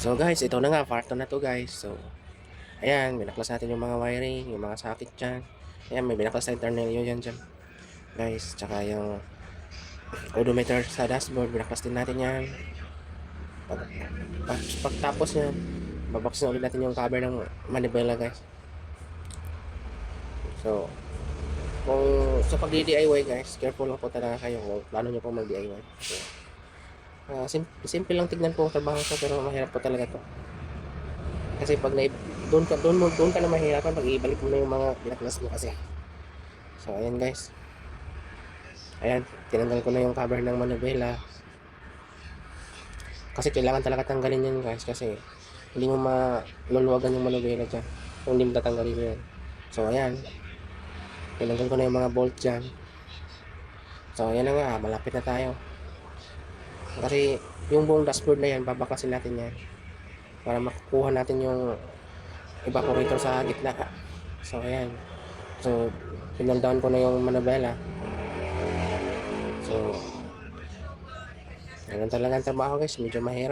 So guys, ito na nga, part 2 na to guys. So, ayan, binaklas natin yung mga wiring, yung mga socket dyan. Ayan, may binaklas na tornilyo yan dyan. Guys, tsaka yung odometer sa dashboard, binaklas din natin yan. Pagtapos yan, babaksin na ulit natin yung cover ng manibela guys. So, kung sa pag-DIY guys, careful lang po talaga kayo kung plano nyo po mag-DIY. So, simple lang tignan po ang trabaho ko, pero mahirap po talaga to. Kasi pag doon ka na mahirapan pag ibalik mo na yung mga binaklas mo kasi. So ayan guys. Ayan, tinanggal ko na yung cover ng manibela. Kasi kailangan talaga tanggalin yan guys kasi hindi mo maluluwagan yung manibela dyan kung hindi mo tatanggalin yan. So ayan, tinanggal ko na yung mga bolt dyan. So ayan na nga, malapit na tayo. Kasi yung buong dashboard na yan, babaklasin natin yan para makukuha natin yung evaporator sa gitna. So ayan. So pinaldown ko na yung manibela. So ganun talaga ang trabaho guys, medyo mahirap.